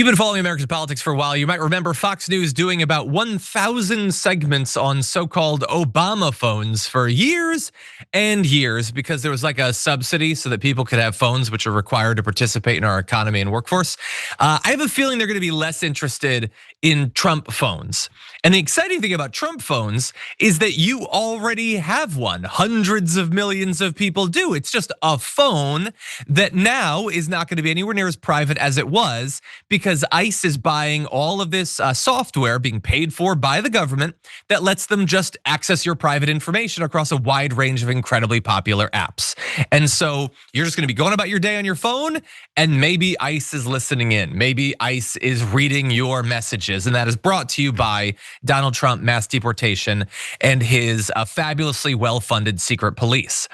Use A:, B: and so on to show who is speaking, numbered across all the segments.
A: you've been following American politics for a while, you might remember Fox News doing about 1,000 segments on so-called Obama phones for years and years because there was like a subsidy so that people could have phones which are required to participate in our economy and workforce. I have a feeling they're gonna be less interested in Trump phones. And the exciting thing about Trump phones is that you already have one. Hundreds of millions of people do. It's just a phone that now is not gonna be anywhere near as private as it was because ICE is buying all of this software being paid for by the government that lets them just access your private information across a wide range of incredibly popular apps. And so you're just gonna be going about your day on your phone and maybe ICE is listening in. Maybe ICE is reading your messages. And that is brought to you by Donald Trump, mass deportation, and his fabulously well-funded secret police.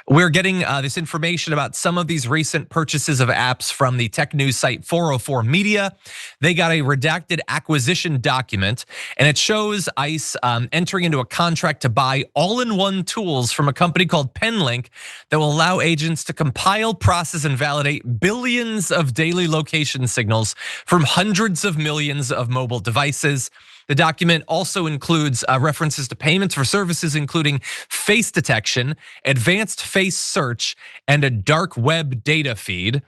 A: We're getting this information about some of these recent purchases of apps from the tech news site 404 Media. They got a redacted acquisition document, and it shows ICE entering into a contract to buy all-in-one tools from a company called Penlink that will allow agents to compile, process, and validate billions of daily location signals from hundreds of millions of mobile devices. The document also includes references to payments for services, including face detection, advanced face search, and a dark web data feed.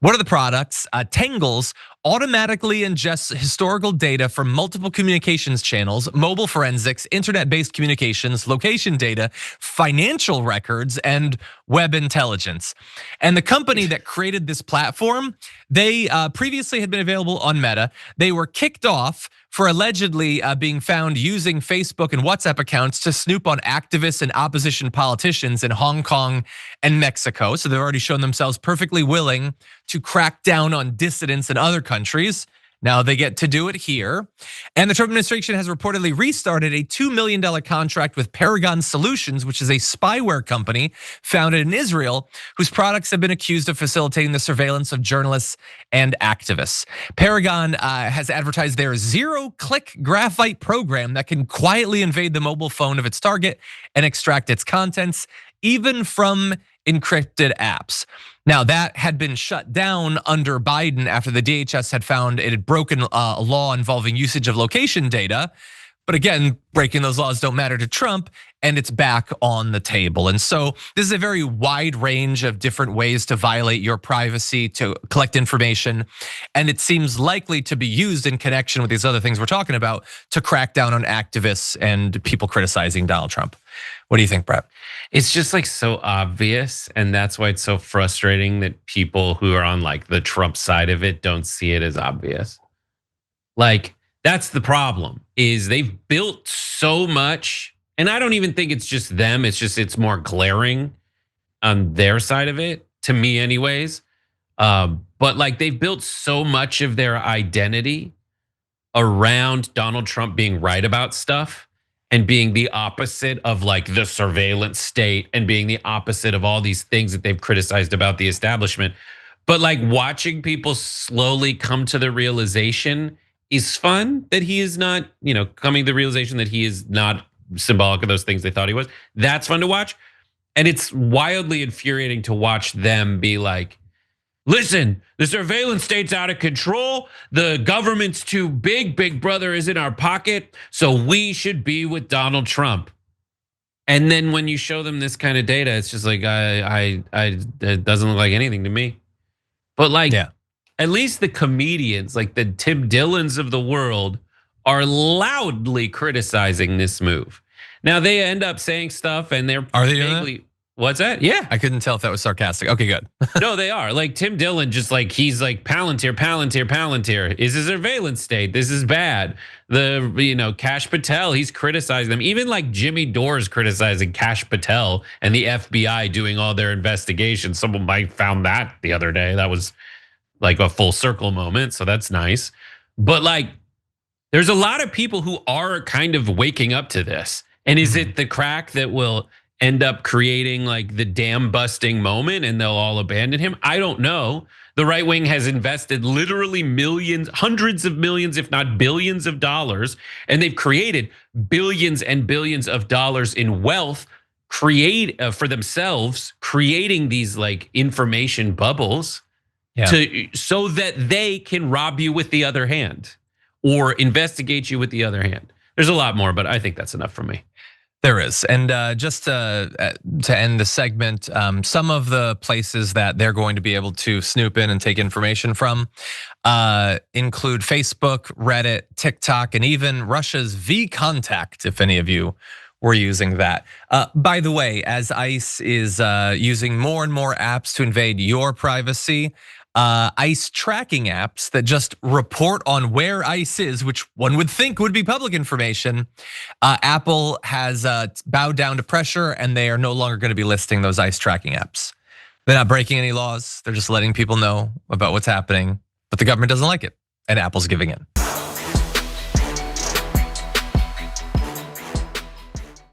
A: What are the products? Tangles automatically ingests historical data from multiple communications channels, mobile forensics, internet-based communications, location data, financial records, and web intelligence. And the company that created this platform, they previously had been available on Meta. They were kicked off for allegedly being found using Facebook and WhatsApp accounts to snoop on activists and opposition politicians in Hong Kong and Mexico. So they've already shown themselves perfectly willing to crack down on dissidents in other countries. Now they get to do it here. And the Trump administration has reportedly restarted a $2 million contract with Paragon Solutions, which is a spyware company founded in Israel, whose products have been accused of facilitating the surveillance of journalists and activists. Paragon has advertised their zero-click graphite program that can quietly invade the mobile phone of its target and extract its contents, even from encrypted apps. Now that had been shut down under Biden after the DHS had found it had broken a law involving usage of location data. But again, breaking those laws don't matter to Trump, and it's back on the table. And so this is a very wide range of different ways to violate your privacy, to collect information. And it seems likely to be used in connection with these other things we're talking about to crack down on activists and people criticizing Donald Trump. What do you think, Brett?
B: It's just like so obvious, and that's why it's so frustrating that people who are on like the Trump side of it don't see it as obvious. Like that's the problem, is they've built so much, and I don't even think it's just them, it's more glaring on their side of it, to me anyways. But like they've built so much of their identity around Donald Trump being right about stuff and being the opposite of like the surveillance state and being the opposite of all these things that they've criticized about the establishment. But like watching people slowly come to the realization is fun that he is not, coming to the realization that he is not symbolic of those things they thought he was. That's fun to watch. And it's wildly infuriating to watch them be like, listen, the surveillance state's out of control. The government's too big. Big brother is in our pocket. So we should be with Donald Trump. And then when you show them this kind of data, it's just like, it doesn't look like anything to me. But like, at least the comedians, like the Tim Dillons of the world, are loudly criticizing this move. Now they end up saying stuff and
A: are they vaguely,
B: what's that? Yeah.
A: I couldn't tell if that was sarcastic. Okay, good.
B: No, they are. Like Tim Dillon, just like he's like Palantir, Palantir, Palantir is a surveillance state. This is bad. The Kash Patel, he's criticizing them. Even like Jimmy Dore's criticizing Kash Patel and the FBI doing all their investigations. Someone might found that the other day. That was like a full circle moment. So that's nice. But like, there's a lot of people who are kind of waking up to this. And is it the crack that will end up creating like the dam busting moment and they'll all abandon him? I don't know. The right wing has invested literally millions, hundreds of millions, if not billions of dollars, and they've created billions and billions of dollars in wealth for themselves, creating these like information bubbles. so that they can rob you with the other hand or investigate you with the other hand. There's a lot more, but I think that's enough for me.
A: There is, and just to end the segment, some of the places that they're going to be able to snoop in and take information from include Facebook, Reddit, TikTok, and even Russia's VKontakte, if any of you were using that. By the way, as ICE is using more and more apps to invade your privacy, ICE tracking apps that just report on where ICE is, which one would think would be public information. Apple has bowed down to pressure, and they are no longer going to be listing those ICE tracking apps. They're not breaking any laws. They're just letting people know about what's happening, but the government doesn't like it, and Apple's giving in.